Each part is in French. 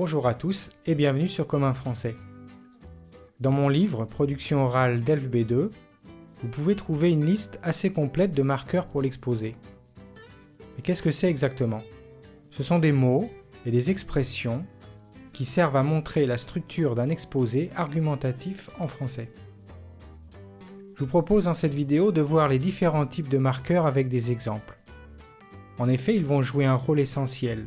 Bonjour à tous et bienvenue sur Commun Français. Dans mon livre Production orale DELF B2, vous pouvez trouver une liste assez complète de marqueurs pour l'exposé. Mais qu'est-ce que c'est exactement ? Ce sont des mots et des expressions qui servent à montrer la structure d'un exposé argumentatif en français. Je vous propose dans cette vidéo de voir les différents types de marqueurs avec des exemples. En effet, ils vont jouer un rôle essentiel.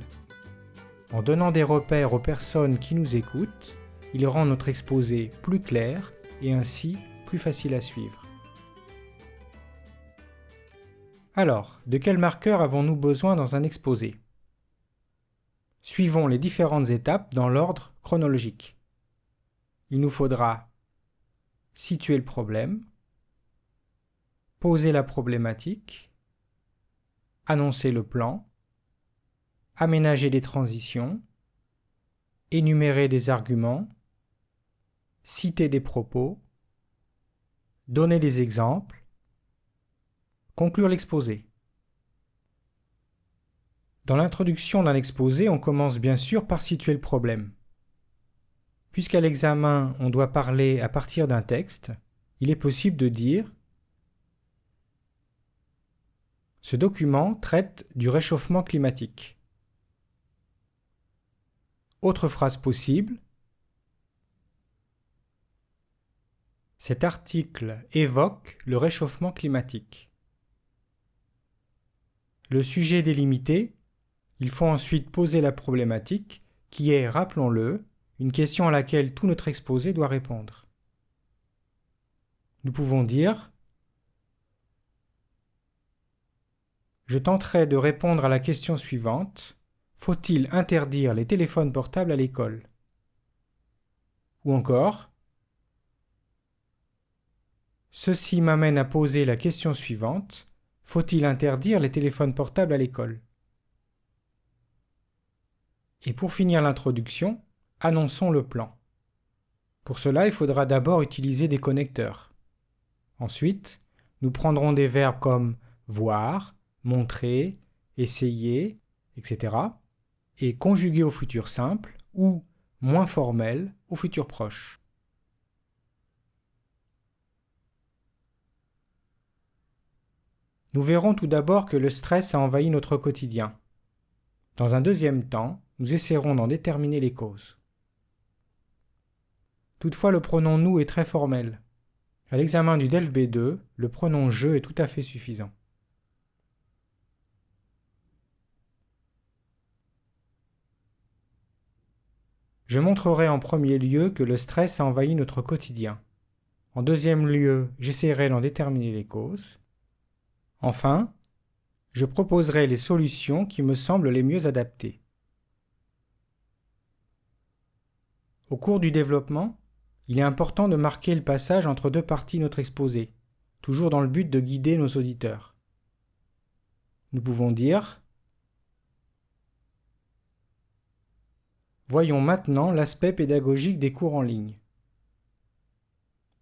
En donnant des repères aux personnes qui nous écoutent, ils rendent notre exposé plus clair et ainsi plus facile à suivre. Alors, de quels marqueurs avons-nous besoin dans un exposé ? Suivons les différentes étapes dans l'ordre chronologique. Il nous faudra situer le problème, poser la problématique, annoncer le plan, aménager des transitions, énumérer des arguments, citer des propos, donner des exemples, conclure l'exposé. Dans l'introduction d'un exposé, on commence bien sûr par situer le problème. Puisqu'à l'examen, on doit parler à partir d'un texte, il est possible de dire « Ce document traite du réchauffement climatique ». Autre phrase possible, cet article évoque le réchauffement climatique. Le sujet délimité, il faut ensuite poser la problématique qui est, rappelons-le, une question à laquelle tout notre exposé doit répondre. Nous pouvons dire « Je tenterai de répondre à la question suivante. Faut-il interdire les téléphones portables à l'école ?» Ou encore, ceci m'amène à poser la question suivante. Faut-il interdire les téléphones portables à l'école ? Et pour finir l'introduction, annonçons le plan. Pour cela, il faudra d'abord utiliser des connecteurs. Ensuite, nous prendrons des verbes comme voir, montrer, essayer, etc. et conjuguer au futur simple ou, moins formel, au futur proche. Nous verrons tout d'abord que le stress a envahi notre quotidien. Dans un deuxième temps, nous essaierons d'en déterminer les causes. Toutefois, le pronom « nous » est très formel. À l'examen du DELF B2, le pronom « je » est tout à fait suffisant. Je montrerai en premier lieu que le stress a envahi notre quotidien. En deuxième lieu, j'essaierai d'en déterminer les causes. Enfin, je proposerai les solutions qui me semblent les mieux adaptées. Au cours du développement, il est important de marquer le passage entre deux parties de notre exposé, toujours dans le but de guider nos auditeurs. Nous pouvons dire « Voyons maintenant l'aspect pédagogique des cours en ligne. »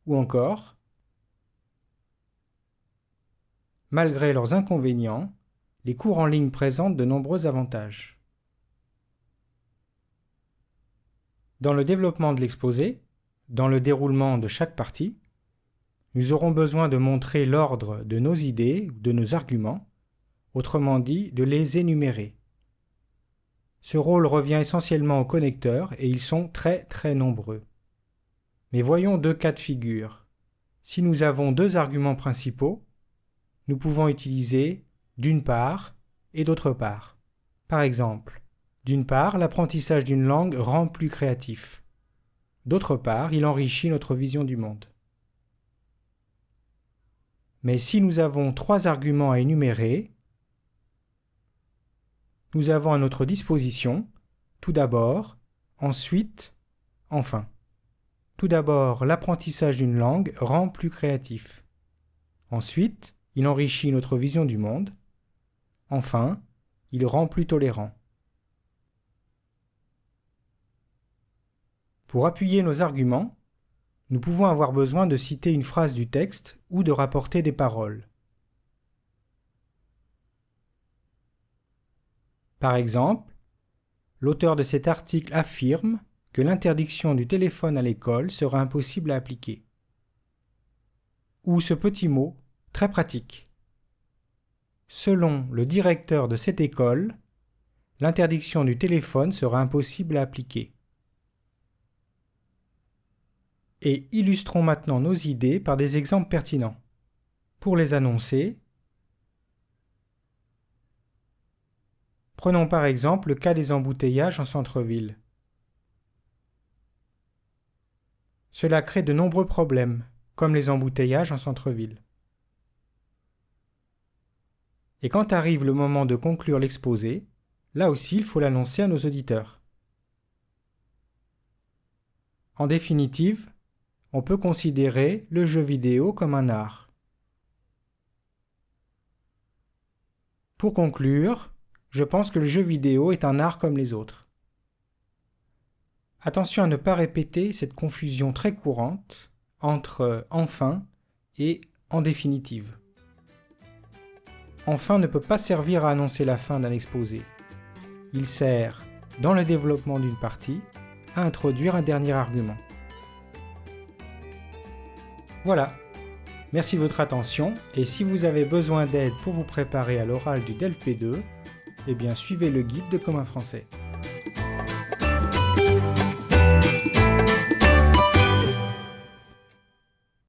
Ou encore « Malgré leurs inconvénients, les cours en ligne présentent de nombreux avantages. » Dans le développement de l'exposé, dans le déroulement de chaque partie, nous aurons besoin de montrer l'ordre de nos idées ou de nos arguments, autrement dit de les énumérer. Ce rôle revient essentiellement aux connecteurs et ils sont très nombreux. Mais voyons deux cas de figure. Si nous avons deux arguments principaux, nous pouvons utiliser d'une part et d'autre part. Par exemple, d'une part, l'apprentissage d'une langue rend plus créatif. D'autre part, il enrichit notre vision du monde. Mais si nous avons trois arguments à énumérer, nous avons à notre disposition, tout d'abord, ensuite, enfin. Tout d'abord, l'apprentissage d'une langue rend plus créatif. Ensuite, il enrichit notre vision du monde. Enfin, il rend plus tolérant. Pour appuyer nos arguments, nous pouvons avoir besoin de citer une phrase du texte ou de rapporter des paroles. Par exemple, L'auteur de cet article affirme que l'interdiction du téléphone à l'école sera impossible à appliquer. Ou ce petit mot, très pratique. Selon le directeur de cette école, l'interdiction du téléphone sera impossible à appliquer. Et illustrons maintenant nos idées par des exemples pertinents. Pour les annoncer, prenons par exemple le cas des embouteillages en centre-ville. Cela crée de nombreux problèmes, comme les embouteillages en centre-ville. Et quand arrive le moment de conclure l'exposé, là aussi il faut l'annoncer à nos auditeurs. En définitive, on peut considérer le jeu vidéo comme un art. Pour conclure, je pense que le jeu vidéo est un art comme les autres. Attention à ne pas répéter cette confusion très courante entre enfin et en définitive. Enfin ne peut pas servir à annoncer la fin d'un exposé. Il sert, dans le développement d'une partie, à introduire un dernier argument. Voilà, merci de votre attention et si vous avez besoin d'aide pour vous préparer à l'oral du DELF B2, eh bien suivez le guide de Commun Français.